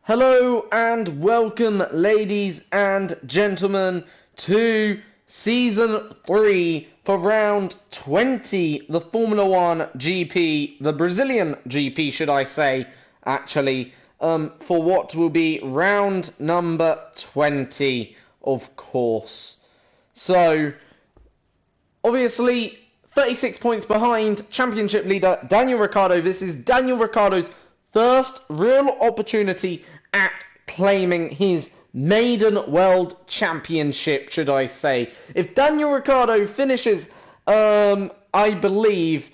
Hello and welcome, ladies and gentlemen, to Season 3 for Round 20, the Formula 1 GP, the Brazilian GP, should I say, actually, for what will be round number 20, of course. So, obviously, 36 points behind championship leader Daniel Ricciardo. This is Daniel Ricciardo's first real opportunity at claiming his maiden world championship, should I say. If Daniel Ricciardo finishes, I believe,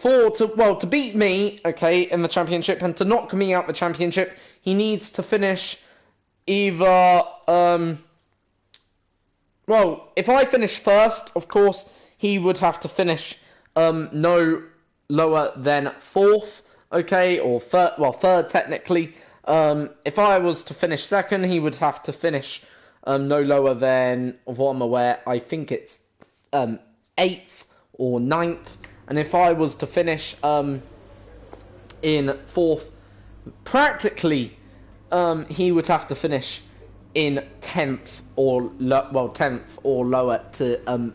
to beat me, okay, in the championship and to knock me out the championship, he needs to finish either, if I finish first, of course, he would have to finish no lower than fourth, okay, or third technically. If I was to finish second, he would have to finish no lower than, of what I'm aware, I think it's 8th or 9th. And if I was to finish in fourth, practically he would have to finish in 10th or 10th or lower to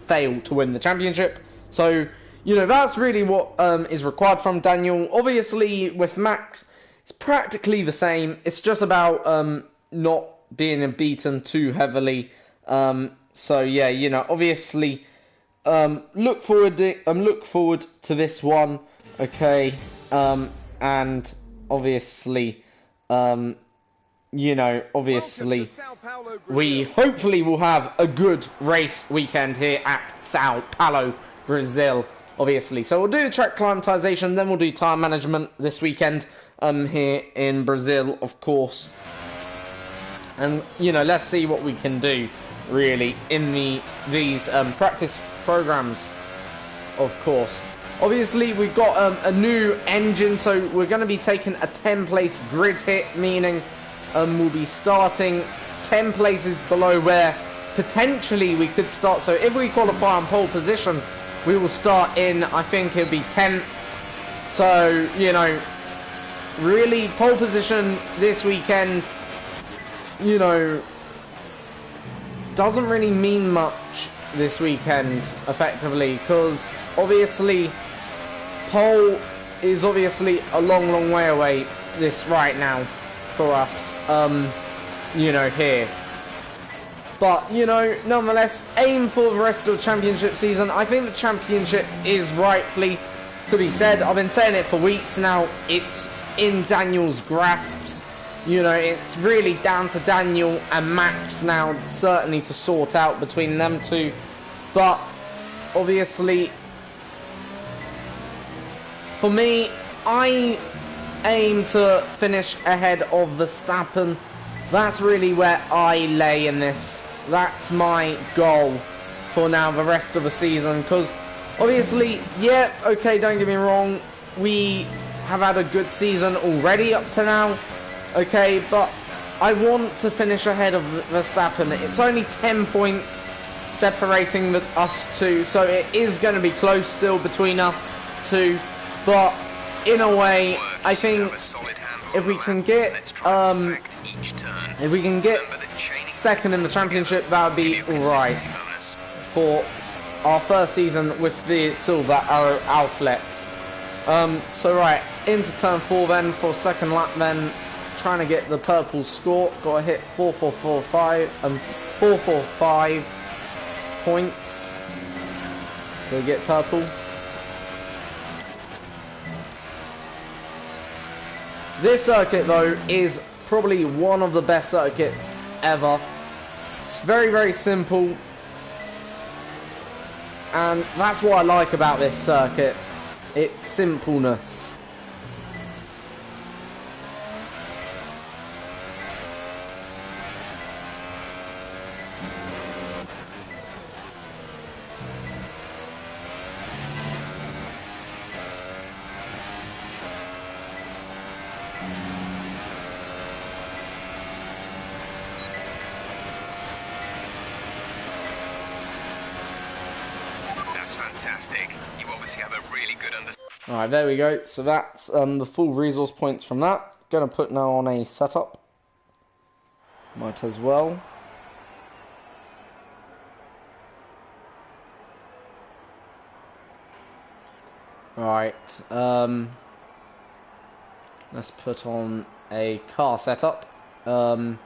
fail to win the championship. So, you know, that's really what is required from Daniel. Obviously, with Max, it's practically the same. It's just about not being beaten too heavily. So yeah, you know, obviously, look forward to this one. Okay, and obviously, you know, obviously, we hopefully will have a good race weekend here at Sao Paulo, Brazil, obviously. So we'll do track climatization, then we'll do tire management this weekend here in Brazil, of course. And, you know, let's see what we can do, really, in these practice programs, of course. Obviously, we've got a new engine, so we're going to be taking a 10-place grid hit, meaning we'll be starting 10 places below where potentially we could start. So if we qualify on pole position, we will start in, I think it'll be 10th. So, you know, really, pole position this weekend, you know, doesn't really mean much this weekend, effectively, because obviously pole is obviously a long, long way away this right now for us, you know, here. But, you know, nonetheless, aim for the rest of the championship season. I think the championship is rightfully to be said. I've been saying it for weeks now. It's in Daniel's grasps. You know, it's really down to Daniel and Max now, certainly, to sort out between them two. But, obviously, for me, I aim to finish ahead of Verstappen. That's really where I lay in this. That's my goal for now, the rest of the season. Because, obviously, yeah, okay, don't get me wrong, we have had a good season already up to now, okay, but I want to finish ahead of Verstappen. It's only 10 points separating us two, so it is going to be close still between us two, but in a way, I think if we can get second in the championship, that would be alright for our first season with the Silver Arrow outlet. So right, into turn 4 then for second lap then, trying to get the purple score. Got to hit 445 points to get purple. This circuit though is probably one of the best circuits ever. It's very, very simple, and that's what I like about this circuit. Its simpleness. Fantastic. You obviously have a really good understanding. Alright, there we go. So that's the full resource points from that. gonna put now on a setup. Might as well. Alright, let's put on a car setup. Then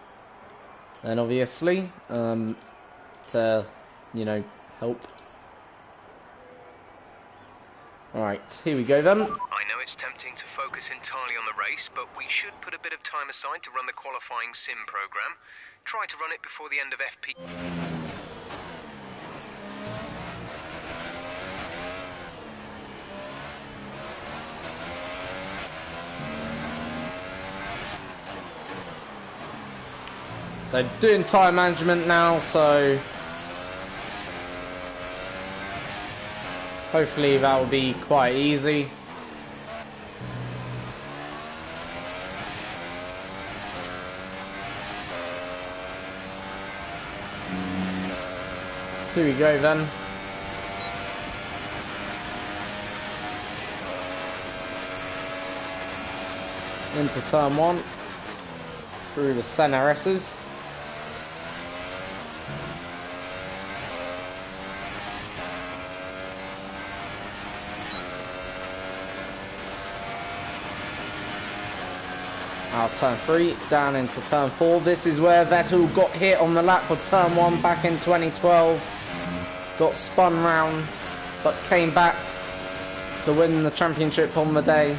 obviously, to, you know, help. Alright, here we go then. I know it's tempting to focus entirely on the race, but we should put a bit of time aside to run the qualifying sim program. Try to run it before the end of FP. So doing time management now, so hopefully that will be quite easy. Here we go then. Into turn 1 through the center S's. Out turn 3, down into turn 4. This is where Vettel got hit on the lap of turn 1 back in 2012. Got spun round, but came back to win the championship on the day.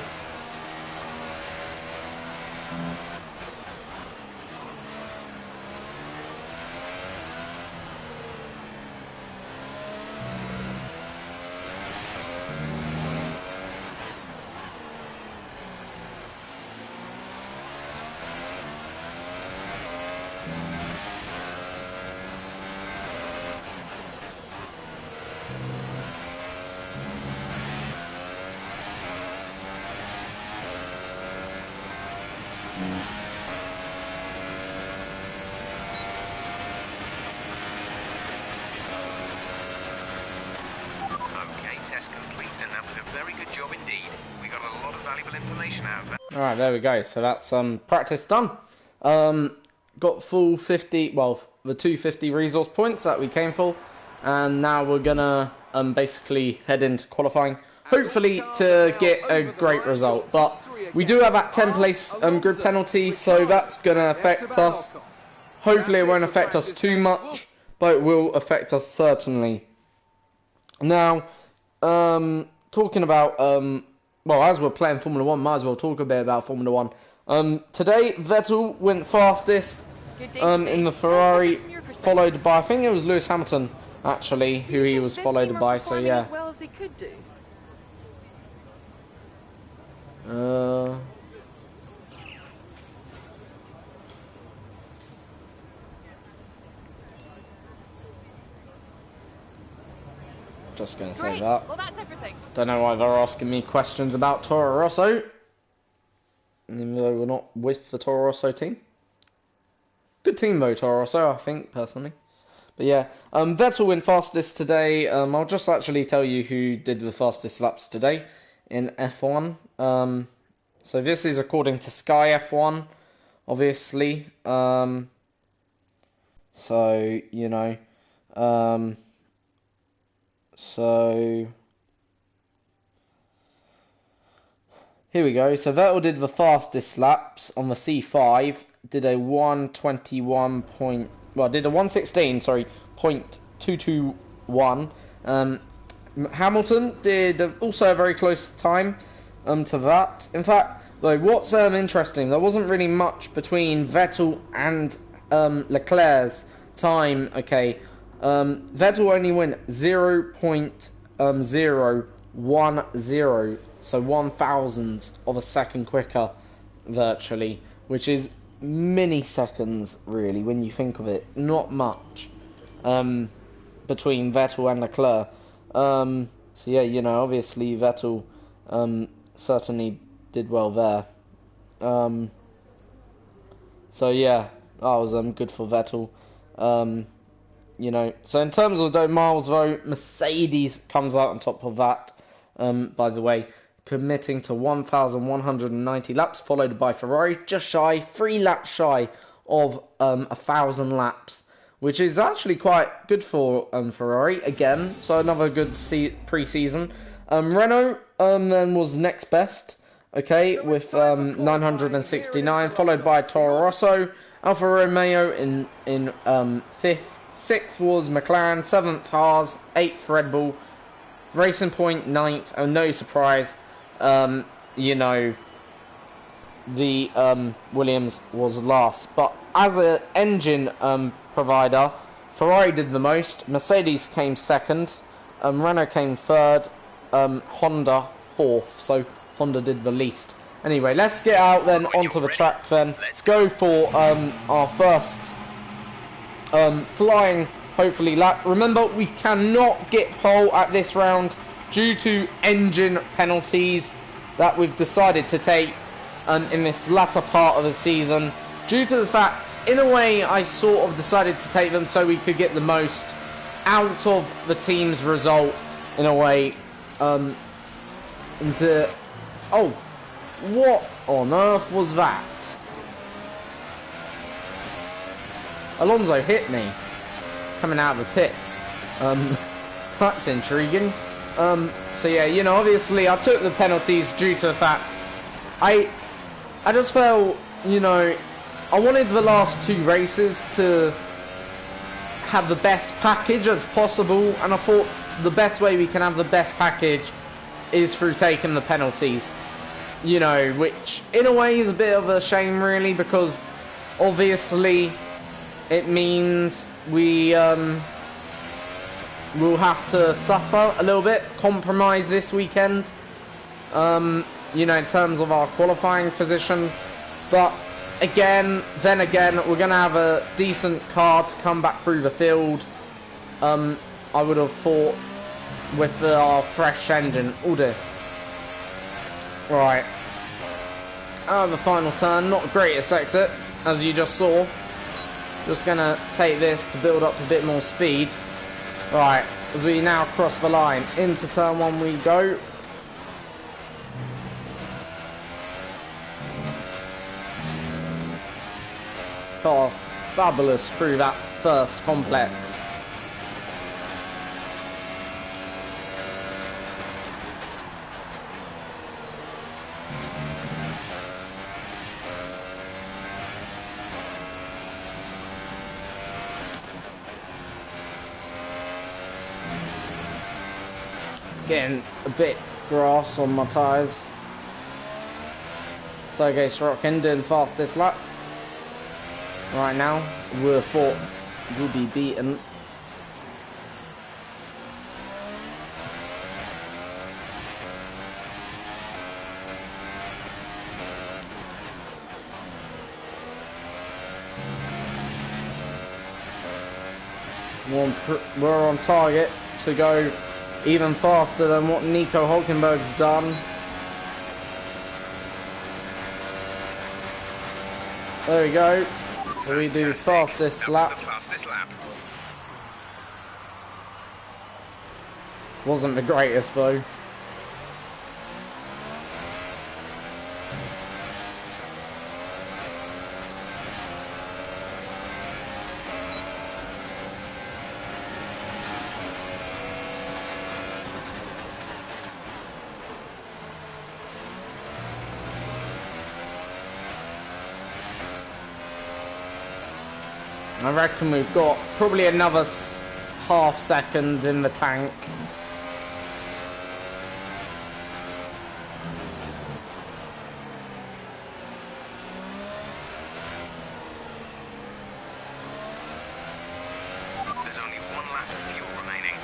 Test complete, and that was a very good job indeed. We got a lot of valuable information out of that. Alright, there we go. So that's practice done. Got full 50, well, the 250 resource points that we came for, and now we're gonna basically head into qualifying, hopefully to get a great result. But we do have that 10th place grid penalty, so that's gonna affect us. Hopefully it won't affect us too much, but it will affect us certainly. Now, talking about, well, as we're playing Formula 1, might as well talk a bit about Formula 1. Today, Vettel went fastest in the Ferrari, followed by, I think it was Lewis Hamilton, actually, who he was followed by, so yeah. As well as they could do. Just gonna say that. Well, that's everything. Don't know why they're asking me questions about Toro Rosso, even though we're not with the Toro Rosso team. Good team though, Toro Rosso, I think, personally. But yeah, Vettel went fastest today. I'll just actually tell you who did the fastest laps today in F1. So this is according to Sky F1, obviously. So, you know, so here we go. So Vettel did the fastest laps on the C5. Did a 121 point. Well, did a 116. Sorry, .221. Hamilton did also a very close time to that. In fact, though, what's interesting, there wasn't really much between Vettel and Leclerc's time. Okay. Vettel only went 0.010, so 1,000 of a second quicker, virtually, which is milliseconds, really, when you think of it. Not much between Vettel and Leclerc. So yeah, you know, obviously Vettel certainly did well there. So yeah, that was good for Vettel. You know, so in terms of the miles though, Mercedes comes out on top of that. By the way, committing to 1,190 laps, followed by Ferrari, just shy, 3 laps shy of 1,000 laps, which is actually quite good for Ferrari, again, so another good pre-season. Renault then was next best, okay, with 969, followed by Toro Rosso, Alfa Romeo in 5th, 6th was McLaren, 7th Haas, 8th Red Bull, Racing Point 9th, and no surprise, you know, the Williams was last. But as an engine provider, Ferrari did the most, Mercedes came 2nd, Renault came 3rd, Honda 4th, so Honda did the least. Anyway, let's get out then onto the track then. Let's go for our first flying, hopefully, lap. Remember, we cannot get pole at this round due to engine penalties that we've decided to take in this latter part of the season. Due to the fact, in a way, I sort of decided to take them so we could get the most out of the team's result, in a way. Oh, what on earth was that? Alonso hit me coming out of the pits. That's intriguing. So yeah, you know, obviously I took the penalties due to the fact I just felt, you know, I wanted the last 2 races to have the best package as possible, and I thought the best way we can have the best package is through taking the penalties. You know, which in a way is a bit of a shame, really, because obviously it means we will have to suffer a little bit, compromise this weekend, you know, in terms of our qualifying position. But again, then again, we're going to have a decent car to come back through the field, I would have thought, with our fresh engine. Oh dear. Right. The final turn, not the greatest exit, as you just saw. Just gonna take this to build up a bit more speed. Right, as we now cross the line, into turn 1 we go. Oh, fabulous through that first complex. Getting a bit grass on my tyres. Sergei Sorokin doing the fastest lap. Right now, we thought we'll be beaten. We're on target to go even faster than what Nico Hulkenberg's done. There we go. So we do fastest lap. Wasn't the greatest though. I reckon we've got probably another half second in the tank. There's only 1 lap of fuel remaining.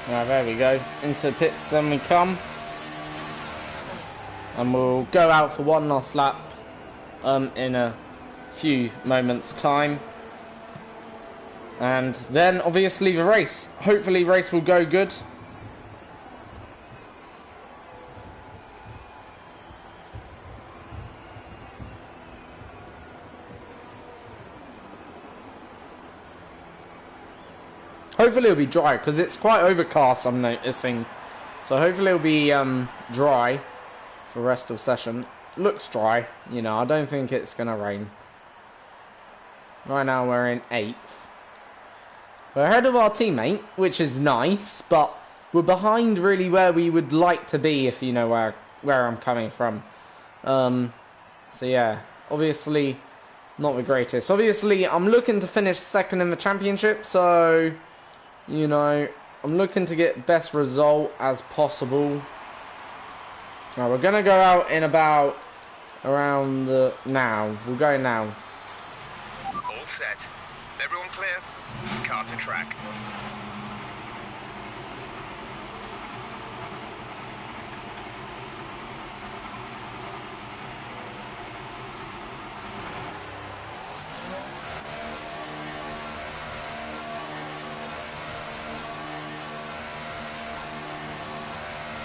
Right, there we go. Into the pits then we come. And we'll go out for one last lap in a few moments' time. And then obviously the race. Hopefully race will go good. Hopefully it'll be dry, because it's quite overcast, I'm noticing. So hopefully it'll be dry for the rest of the session. Looks dry, you know, I don't think it's going to rain. Right now we're in 8th. We're ahead of our teammate, which is nice, but we're behind really where we would like to be, if you know where I'm coming from. So yeah, obviously not the greatest. Obviously I'm looking to finish second in the championship, so... You know, I'm looking to get best result as possible. Now we're gonna go out in about around now. We'll go now. All set. Everyone clear? Car to track.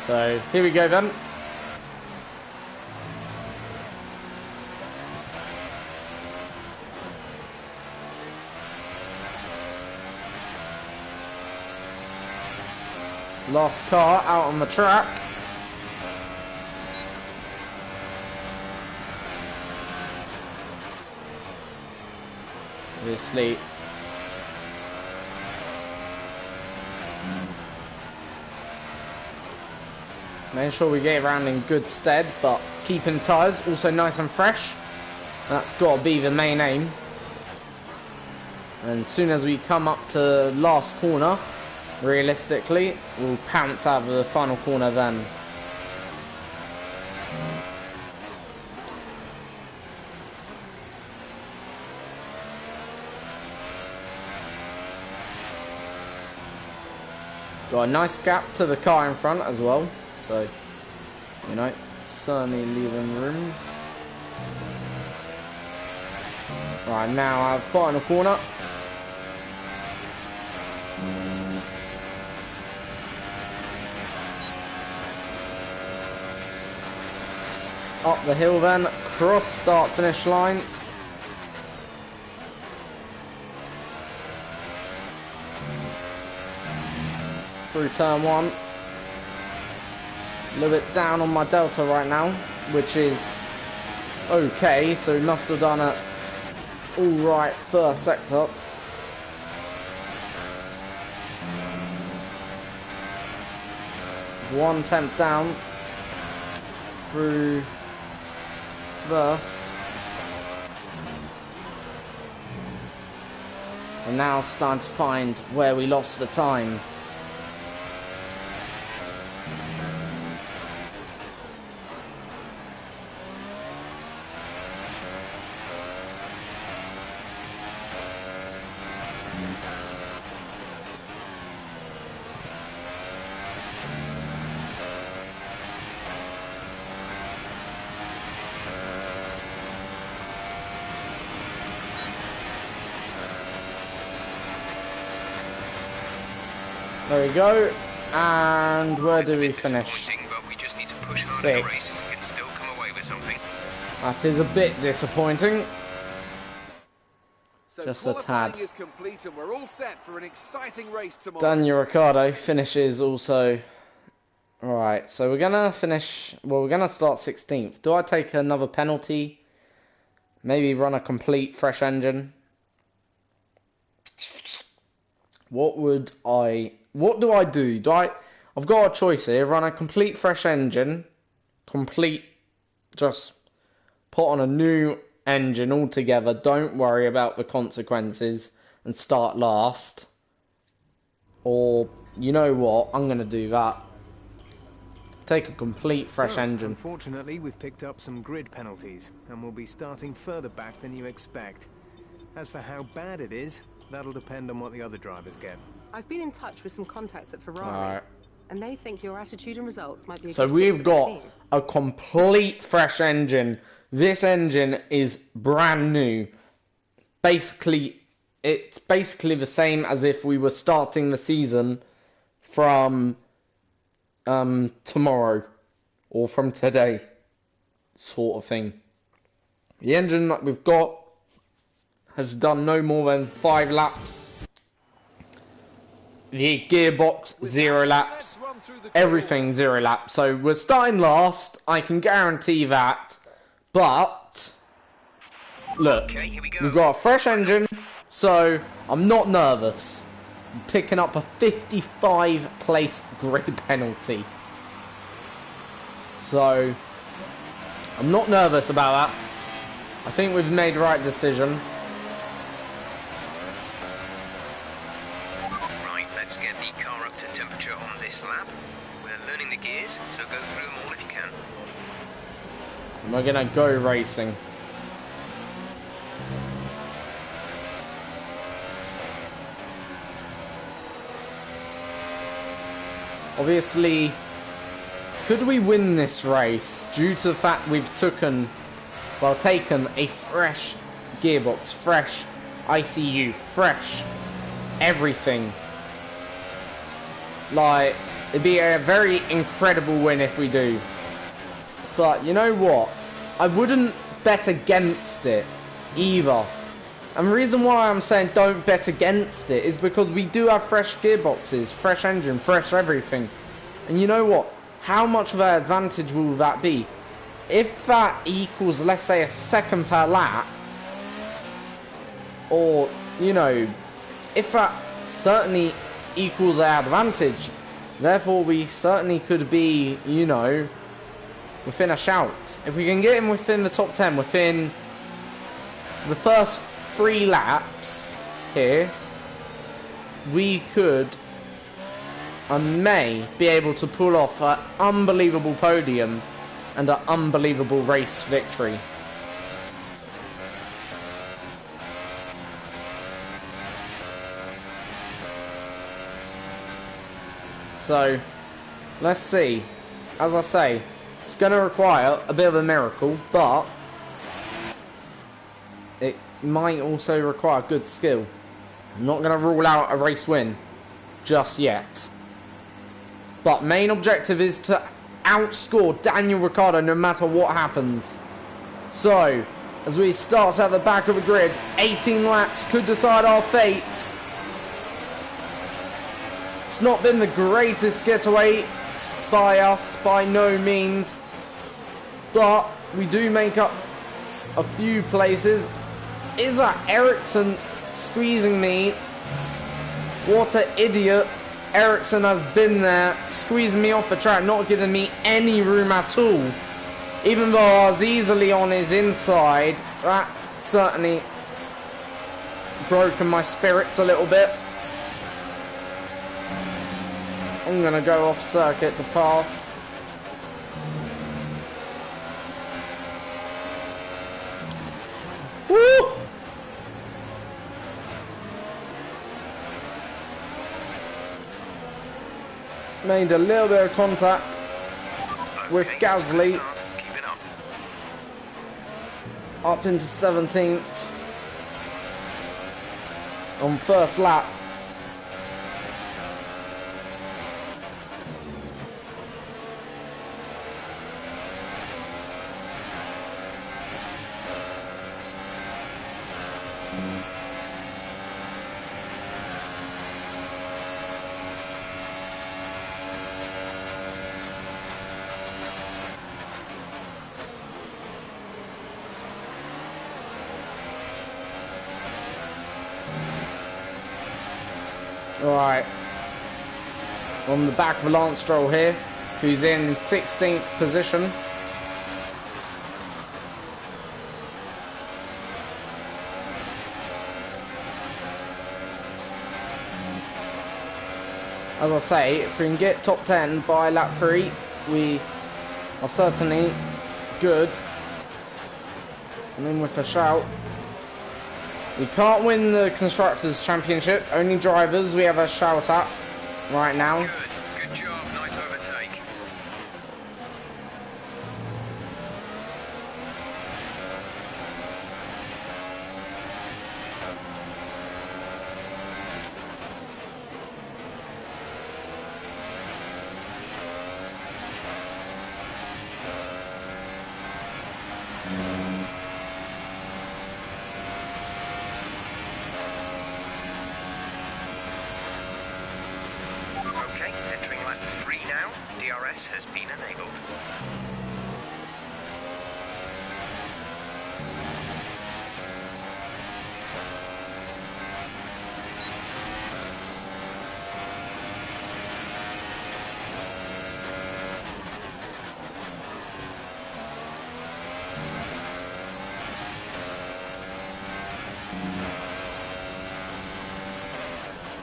So, here we go then. Last car out on the track. Obviously. Making sure we get around in good stead, but keeping tyres also nice and fresh. That's got to be the main aim. And as soon as we come up to last corner, realistically, we'll pounce out of the final corner then. Got a nice gap to the car in front as well. So, you know, certainly leaving room. Right, now our final corner. Up the hill then, cross start finish line. Through turn 1. A little bit down on my delta right now, which is okay, so we must have done it alright first sector. One tenth down through first. And now starting to find where we lost the time. There we go, and where do we finish? Sixth. That is a bit disappointing. Just a tad. Daniel Ricciardo finishes also. Alright, so we're gonna finish, well, we're gonna start 16th. Do I take another penalty? Maybe run a complete fresh engine? What do I do? I've got a choice here. Run a complete fresh engine. Just put on a new engine altogether. Don't worry about the consequences and start last. Or, you know what? I'm going to do that. Take a complete fresh engine. Unfortunately, we've picked up some grid penalties, and we'll be starting further back than you expect. As for how bad it is, that'll depend on what the other drivers get. I've been in touch with some contacts at Ferrari. Alright. and they think your attitude and results might be a So good fit we've for their got team. a complete fresh engine. This engine is brand new. Basically, it's basically the same as if we were starting the season from tomorrow or from today, sort of thing. The engine that we've got has done no more than 5 laps. The gearbox, 0 laps. Everything, 0 laps. So we're starting last, I can guarantee that. But, look, Okay, here we go. we've got a fresh engine, so I'm not nervous. I'm picking up a 55 place grid penalty. So, I'm not nervous about that. I think we've made the right decision. Right, let's get the car up to temperature on this lap. We're learning the gears, so go through them all if you can. And we're gonna go racing. Obviously, could we win this race due to the fact we've taken a fresh gearbox, fresh ICU, fresh everything. Like, it'd be a very incredible win if we do. But you know what? I wouldn't bet against it either. And the reason why I'm saying don't bet against it is because we do have fresh gearboxes, fresh engine, fresh everything. And you know what? How much of an advantage will that be? If that equals, let's say, a second per lap, or, you know, if that certainly equals our advantage, therefore we certainly could be, you know, within a shout. If we can get him within the top 10, within the first 3 laps here, we could and may be able to pull off an unbelievable podium and an unbelievable race victory. So, let's see. As I say, it's going to require a bit of a miracle, but it might also require good skill. I'm not going to rule out a race win just yet. But main objective is to outscore Daniel Ricciardo no matter what happens. So, as we start at the back of the grid, 18 laps could decide our fate. It's not been the greatest getaway by us, by no means. But we do make up a few places. Is that Ericsson squeezing me? What an idiot. Ericsson has been there, squeezing me off the track, not giving me any room at all. Even though I was easily on his inside, that certainly broken my spirits a little bit. I'm going to go off circuit to pass. Woo! Made a little bit of contact with Gasly. Up into 17th on first lap. Alright, on the back of Lance Stroll here, who's in 16th position. As I say, if we can get top 10 by lap 3, we are certainly good. And then with a shout. We can't win the Constructors' Championship, only drivers we have a shout at right now. Good job, ERS has been enabled.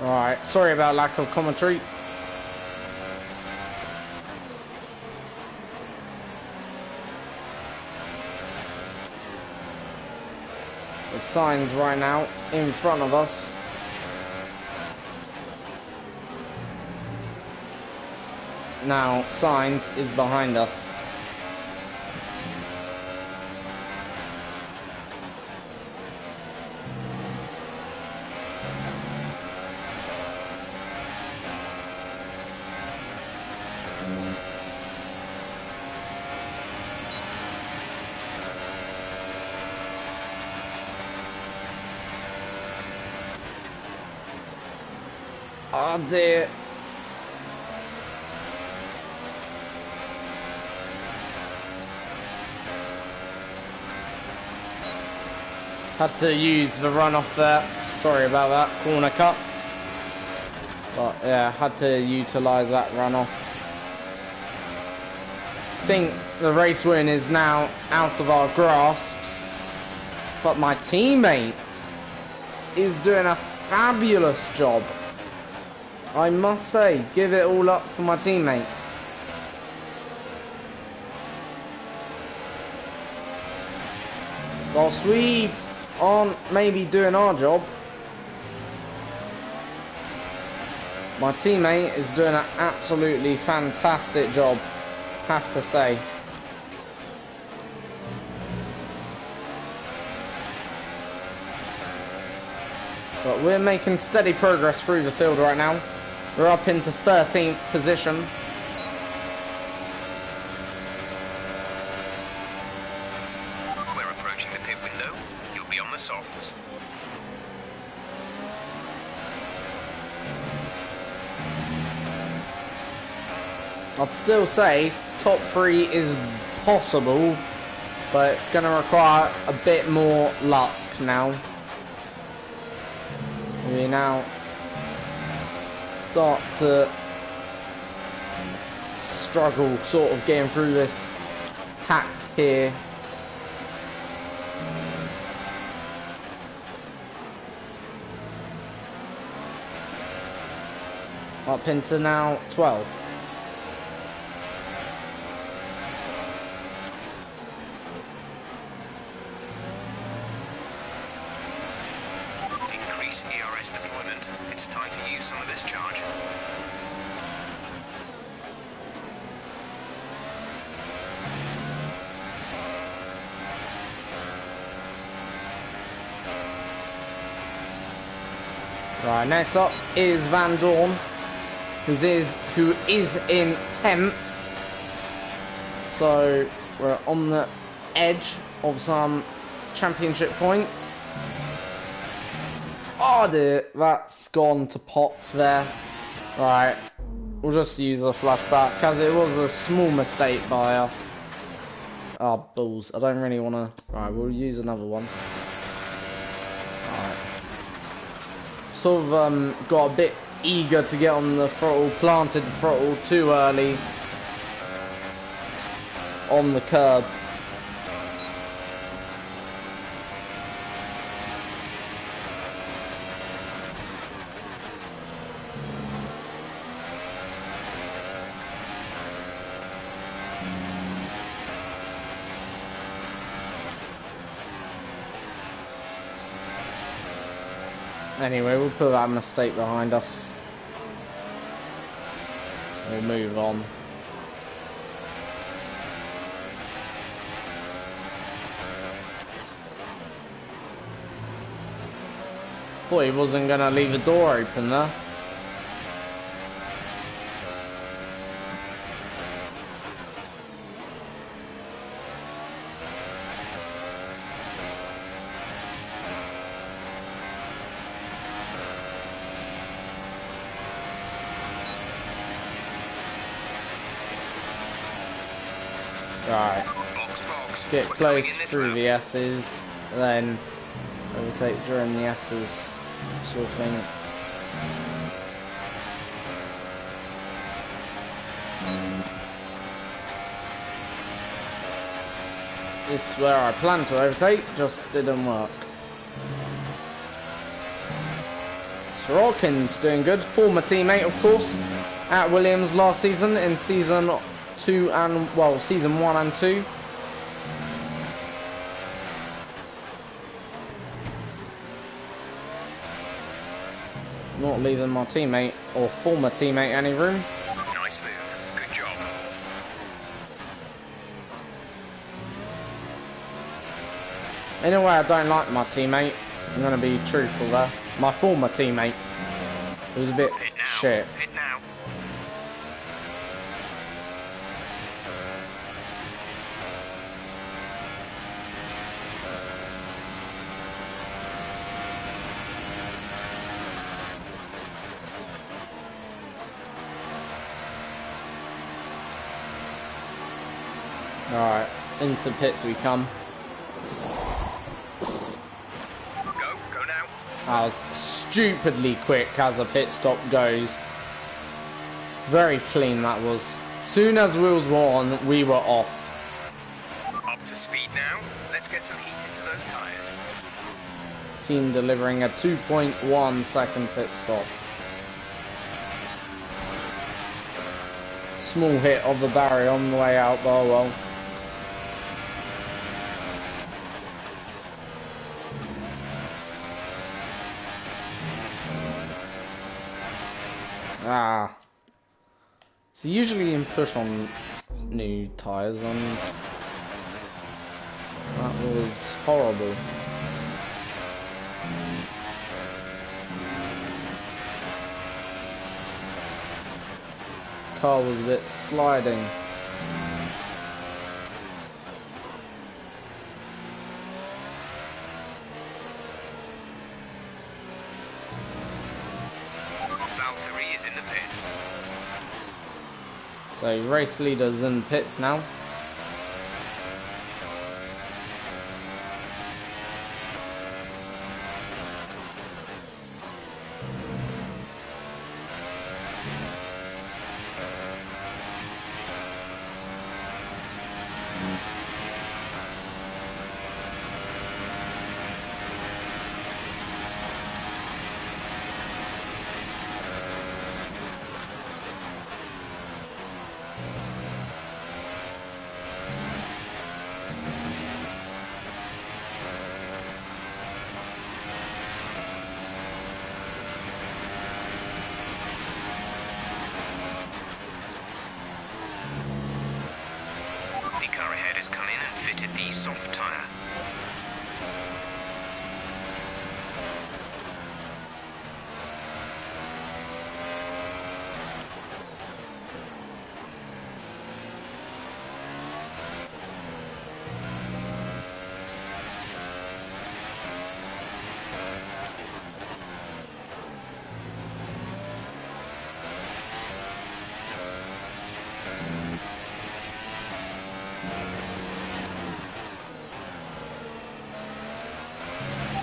Alright, sorry about lack of commentary. The signs right now in front of us. Now, signs is behind us. Oh dear. Had to use the runoff there. Sorry about that. Corner cut. But yeah, had to utilise that runoff. I think the race win is now out of our grasps. But my teammate is doing a fabulous job. I must say, give it all up for my teammate. Whilst we aren't maybe doing our job, my teammate is doing an absolutely fantastic job, have to say. But we're making steady progress through the field right now. We're up into 13th position. We're approaching the pit window. You'll be on the softs. I'd still say top 3 is possible, but it's going to require a bit more luck now. We now start to struggle sort of getting through this hack here. Up into now 12th. Increase ERS deployment. It's time to use some of this charge. Right, next up is Van Dorn, who is in 10th. So we're on the edge of some championship points. Oh dear, that's gone to pot there. Right, we'll just use a flashback, as it was a small mistake by us. Oh, balls, I don't really want to... Right, we'll use another one. Alright. Sort of got a bit eager to get on the throttle, planted the throttle too early on the curb. Anyway, we'll put that mistake behind us. We'll move on. Thought he wasn't gonna leave the door open there. Right. Box. Get We're coming close in this through lap. the S's, then overtake during the S's, sort of thing. This is where I planned to overtake, just didn't work. Sorokin's doing good, former teammate of course, at Williams last season in season 2 and, well, season 1 and 2. Not leaving my teammate, or former teammate, any room. Nice move. Good job. In a way, I don't like my teammate. I'm gonna be truthful there. My former teammate. It was a bit Pit now. shit. Pit now. Alright, into pits we come. Go now. That was stupidly quick as a pit stop goes. Very clean that was. Soon as wheels were on, we were off. Up to speed now. Let's get some heat into those tyres. Team delivering a 2.1 second pit stop. Small hit of the barrier on the way out, but oh well. Ah. So usually you can push on new tyres and that was horrible. Car was a bit sliding. Valtteri is in the pits. So race leaders in pits now. The car ahead has come in and fitted the soft tyre.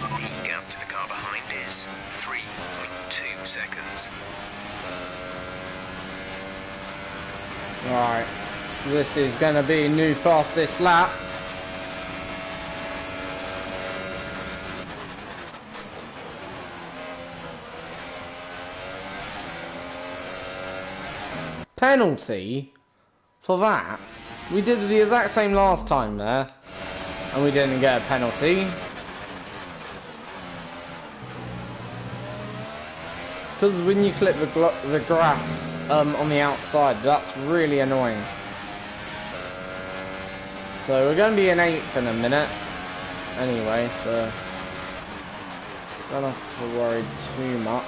The gap to the car behind is 3.2 seconds. Right. This is gonna be new fastest lap. Penalty for that? We did the exact same last time there, and we didn't get a penalty. Because when you clip the grass on the outside, that's really annoying. So we're going to be in 8th in a minute. Anyway, so don't have to worry too much.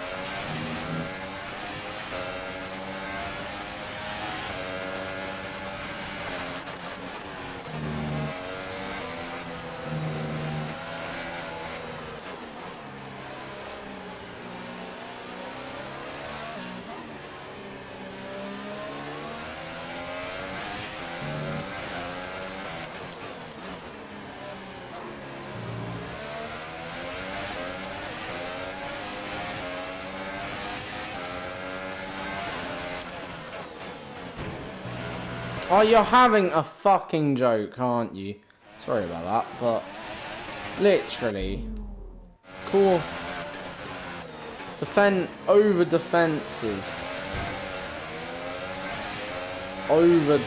Oh, you're having a fucking joke, aren't you? Sorry about that, but literally, cool. Over defensive. Over.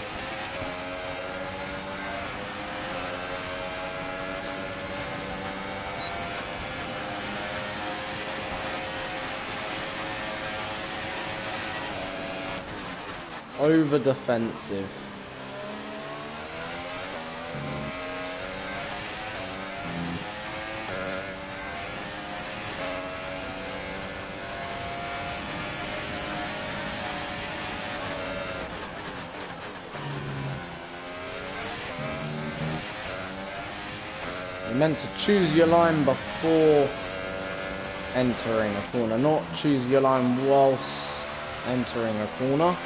Over defensive. You're meant to choose your line before entering a corner, not choose your line whilst entering a corner.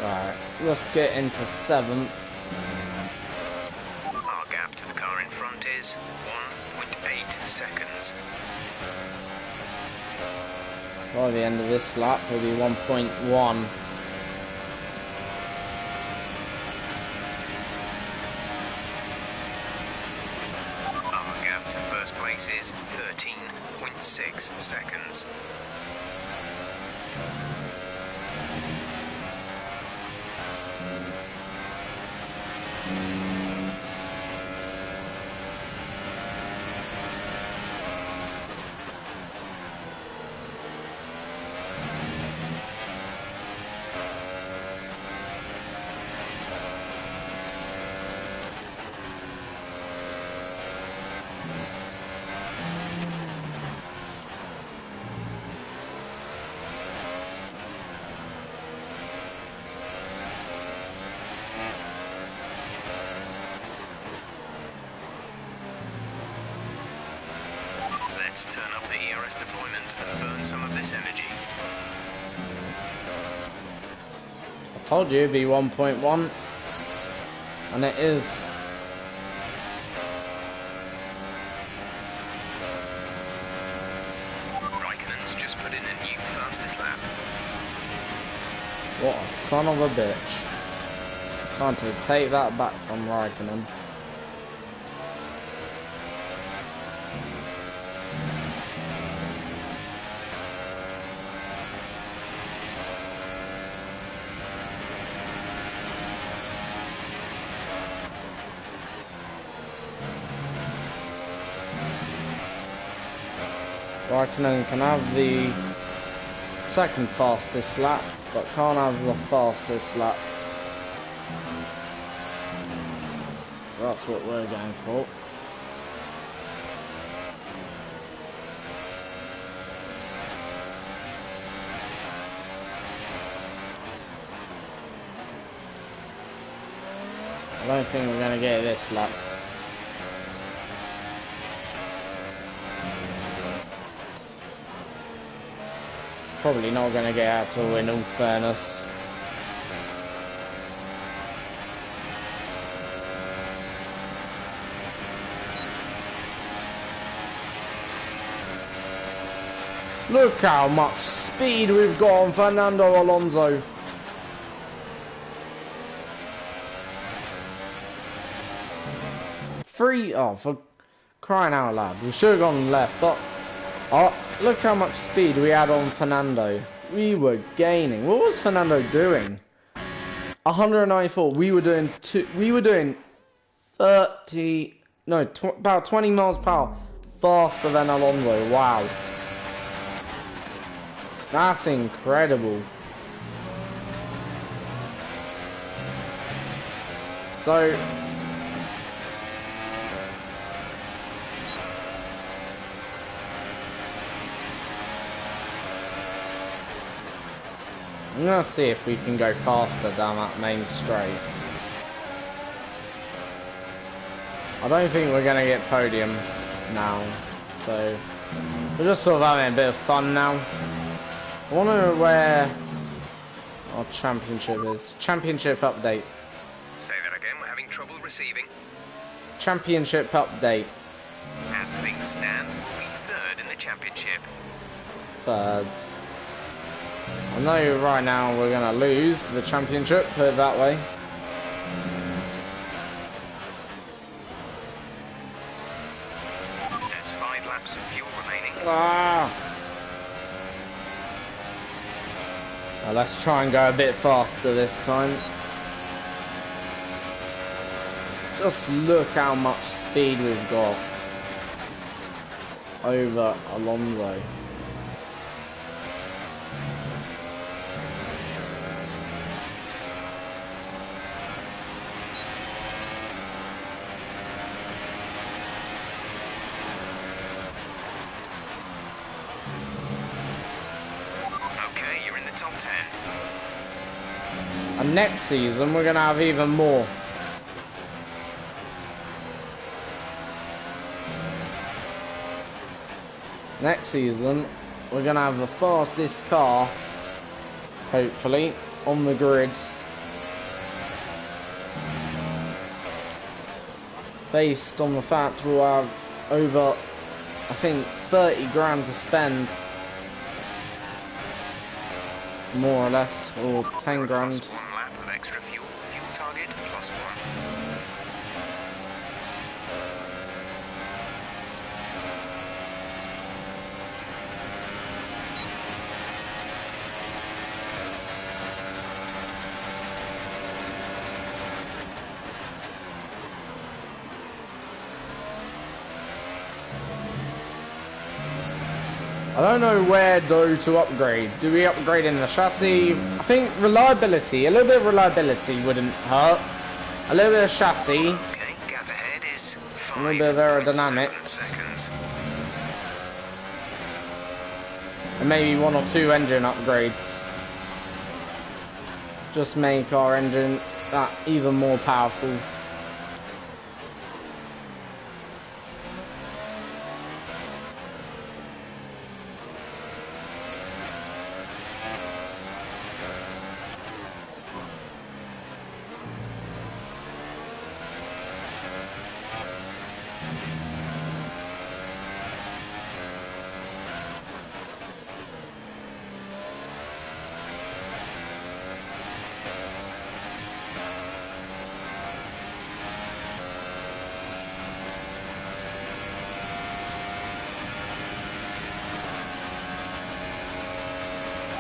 Right, let's get into 7th. Our gap to the car in front is 1.8 seconds. By the end of this lap, will be 1.1. Our gap to first place is 13.6 seconds. Let's turn up the ERS deployment and burn some of this energy. I told you it'd be 1.1, and it is. Raikkonen's just put in a new fastest lap. What a son of a bitch. Trying to take that back from Raikkonen. Raikkonen can have the second fastest lap, but can't have the fastest lap. That's what we're going for. I don't think we're going to get this lap. Probably not going to get out to win, in all fairness. Look how much speed we've got on Fernando Alonso. Oh, for crying out loud. We should have gone left, but oh, look how much speed we had on Fernando. We were gaining. What was Fernando doing? 194. We were doing 30. No, about 20 miles per hour faster than Alonso. Wow. That's incredible. So I'm gonna see if we can go faster down that main straight. I don't think we're gonna get podium now, so we're just sort of having a bit of fun now. I wonder where our championship is. Championship update. Say that again, we're having trouble receiving. Championship update. As things stand, we'll be third in the championship. Third. I know right now we're going to lose the championship, put it that way. There's 5 laps of fuel remaining. Ah! Well, let's try and go a bit faster this time. Just look how much speed we've got over Alonso. Okay, you're in the top 10. And next season we're going to have even more. Next season, we're going to have the fastest car, hopefully, on the grid. Based on the fact we'll have over, I think, 30 grand to spend. More or less, or 10 grand. Plus 1 lap of extra fuel. Fuel target, plus 1. I don't know where though to upgrade. Do we upgrade in the chassis? I think reliability, a little bit of reliability wouldn't hurt. A little bit of chassis, Okay, gap ahead is a little bit of 5.7 aerodynamics, seconds. and maybe 1 or 2 engine upgrades. Just make our engine that even more powerful.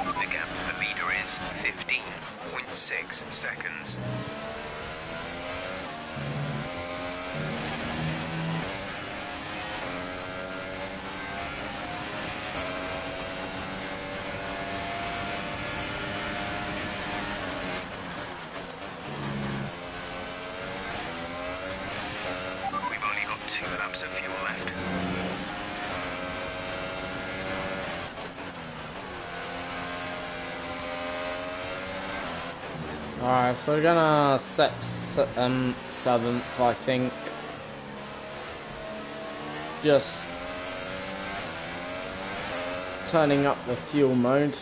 The gap to the leader is 15.6 seconds. We've only got 2 laps of fuel left. Alright, so we're gonna set 7th, I think. Just turning up the fuel mode,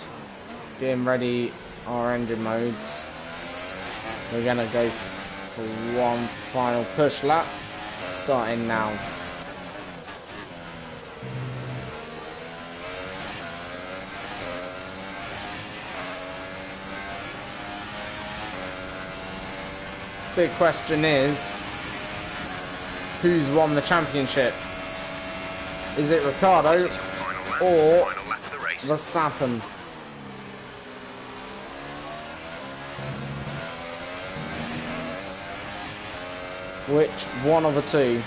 getting ready our engine modes. We're gonna go for one final push lap, starting now. Big question is, who's won the championship? Is it Ricardo This is your final lap. or Final lap of the race. Verstappen? Which one of the two?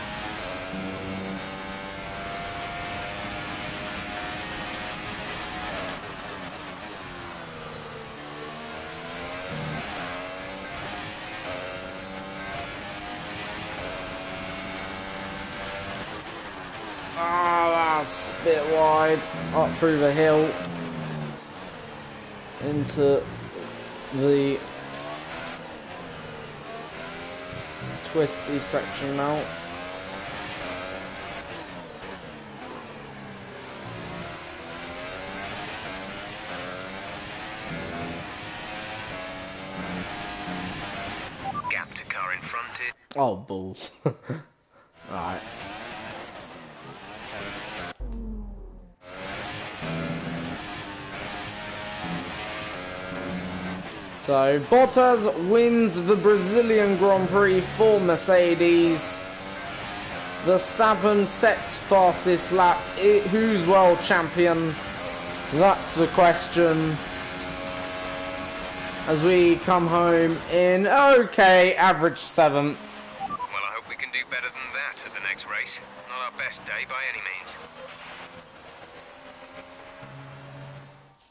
Ah, that's a bit wide. Up through the hill into the twisty section now. Oh, balls. Right. So, Bottas wins the Brazilian Grand Prix for Mercedes. Verstappen sets fastest lap. Who's world champion? That's the question. As we come home in, okay, average 7th. Well, I hope we can do better than that at the next race. Not our best day by any means.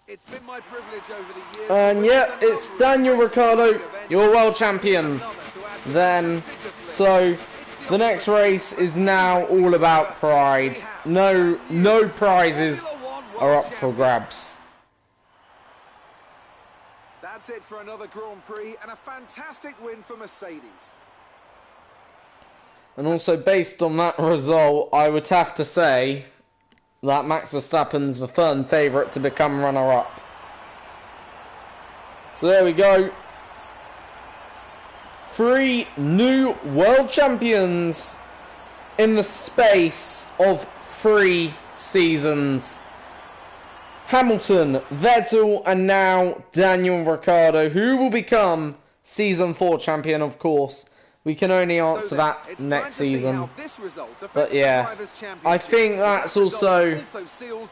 It's been my privilege over the years. And yeah, it's Daniel Ricciardo, your world champion. Then, so the next race is now all about pride. No prizes are up for grabs. That's it for another Grand Prix and a fantastic win for Mercedes. And also based on that result, I would have to say that Max Verstappen's the firm favourite to become runner-up. So there we go. 3 new world champions in the space of 3 seasons. Hamilton, Vettel, and now Daniel Ricciardo, who will become Season 4 champion, of course. We can only answer that next season. But yeah, I think that's also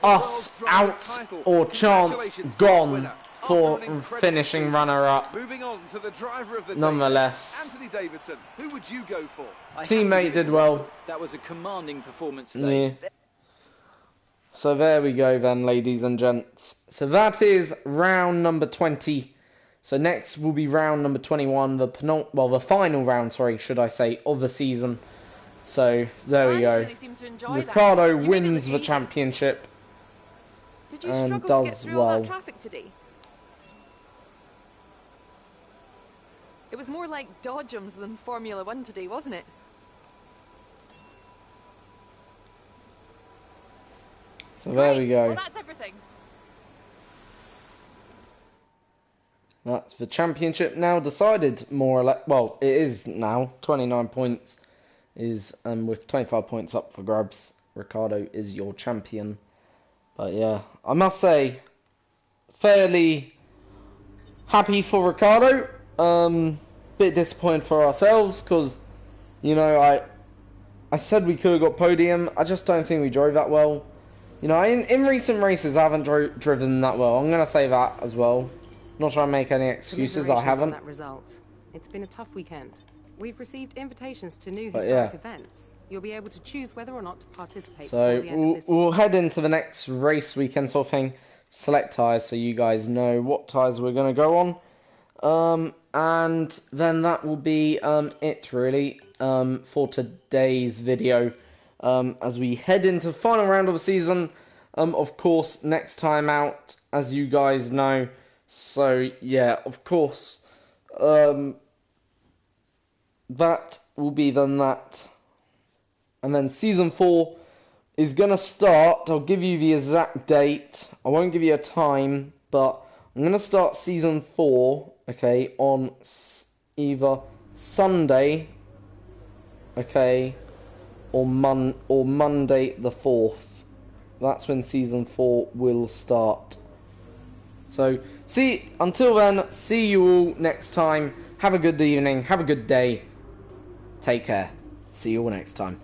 us out or chance gone for finishing runner-up. Nonetheless, who would you go for? teammate did well. That was a commanding performance today. Yeah. So there we go then, ladies and gents. So that is round number 20. So next will be round number 21, the final round, sorry, should I say, of the season. So there we go. Ricciardo wins the championship. Did you and struggle to get does through all well. that traffic today? It was more like dodgems than Formula 1 today, wasn't it? So there we go. Well, that's everything. That's the championship now decided, more or less. Well, it is now. 29 points is, with 25 points up for grabs, Ricciardo is your champion. But yeah, I must say, fairly happy for Ricciardo. Bit disappointed for ourselves because, you know, I said we could have got podium. I just don't think we drove that well. You know, in recent races, I haven't driven that well. I'm going to say that as well. Not trying to make any excuses, I haven't. On that result. It's been a tough weekend. We've received invitations to new historic events. You'll be able to choose whether or not to participate. So we'll head into the next race weekend sort of thing. Select tyres so you guys know what tyres we're going to go on. And then that will be it really for today's video. As we head into the final round of the season. Of course, next time out, as you guys know. So, yeah, of course, that will be then that. And then Season 4 is going to start. I'll give you the exact date. I won't give you a time, but I'm going to start Season 4, okay, on either Sunday, okay, or Monday the 4th. That's when Season 4 will start. So, until then, see you all next time. Have a good evening, have a good day. Take care. See you all next time.